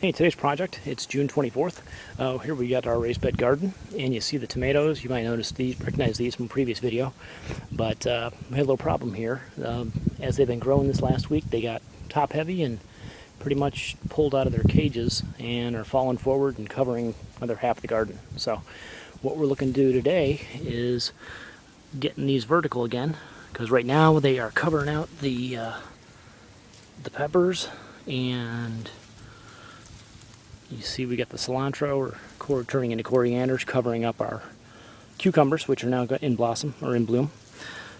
Hey, today's project, it's June 24th. Here we got our raised bed garden, and you see the tomatoes. You might recognize these from a previous video, but we had a little problem here. As they've been growing this last week, they got top heavy and pretty much pulled out of their cages and are falling forward and covering another half of the garden. So what we're looking to do today is getting these vertical again, because right now they are covering out the peppers, and you see we got the cilantro or turning into corianders covering up our cucumbers, which are now in blossom or in bloom.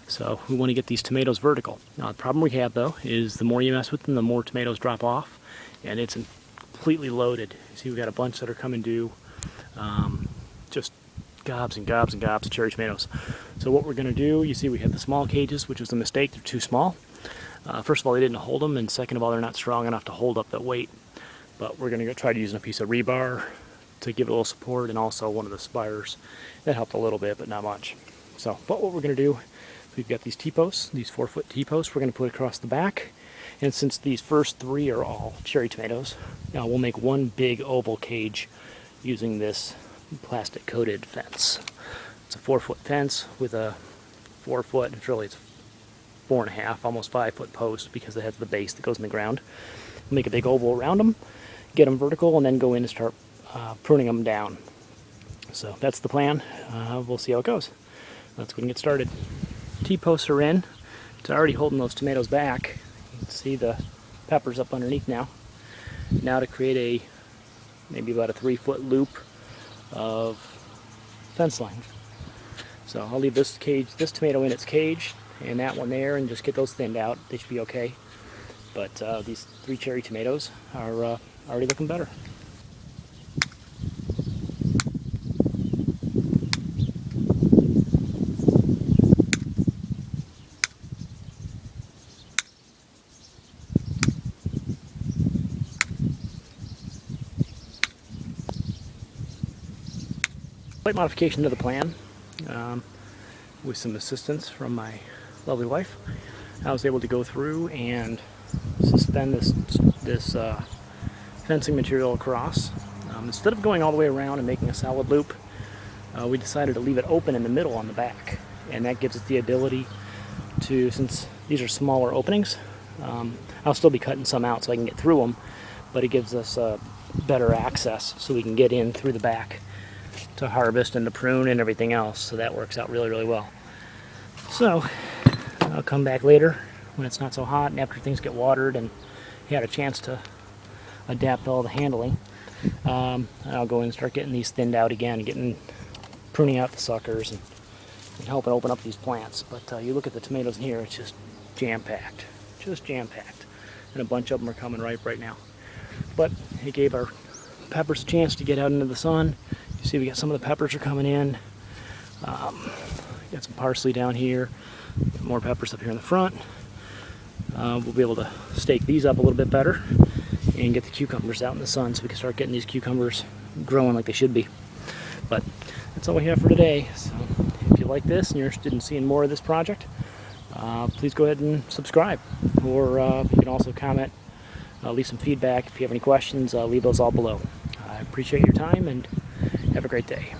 So we want to get these tomatoes vertical. Now the problem we have though is the more you mess with them, the more tomatoes drop off, and it's completely loaded. You see we got a bunch that are coming due, just gobs and gobs and gobs of cherry tomatoes. So what we're going to do, you see we have the small cages, which was a mistake. They're too small. First of all, they didn't hold them, and second of all, they're not strong enough to hold up that weight. But we're going to try to use a piece of rebar to give it a little support, and also one of the spires. That helped a little bit, but not much. But what we're going to do, we've got these T-posts, these 4-foot T-posts we're going to put across the back. And since these first three are all cherry tomatoes, now we'll make one big oval cage using this plastic coated fence. It's a 4-foot fence with a 4-foot, it's 4.5, almost 5-foot post, because it has the base that goes in the ground. We'll make a big oval around them, get them vertical, and then go in and start pruning them down. So that's the plan. We'll see how it goes. Let's go and get started. T-posts are in. It's already holding those tomatoes back. You can see the peppers up underneath now. Now to create maybe about a 3-foot loop of fence line. So I'll leave this tomato in its cage, and that one there, and just get those thinned out. They should be okay. But these 3 cherry tomatoes are already looking better. Slight modification to the plan, with some assistance from my lovely wife. I was able to go through and suspend this fencing material across. Instead of going all the way around and making a solid loop, we decided to leave it open in the middle on the back, and that gives us the ability to, since these are smaller openings, I'll still be cutting some out so I can get through them, but it gives us better access so we can get in through the back to harvest and to prune and everything else. So that works out really, really well. So I'll come back later when it's not so hot and after things get watered and you had a chance to adapt all the handling. I'll go in and start getting these thinned out again, pruning out the suckers and helping open up these plants. But you look at the tomatoes in here, it's just jam-packed, and a bunch of them are coming ripe right now. But it gave our peppers a chance to get out into the sun. You see we got some of the peppers are coming in. Got some parsley down here, more peppers up here in the front. We'll be able to stake these up a little bit better and get the cucumbers out in the sun so we can start getting these cucumbers growing like they should be. But that's all we have for today. So if you like this and you're interested in seeing more of this project, please go ahead and subscribe. Or you can also comment, leave some feedback. If you have any questions, leave those all below. I appreciate your time and have a great day.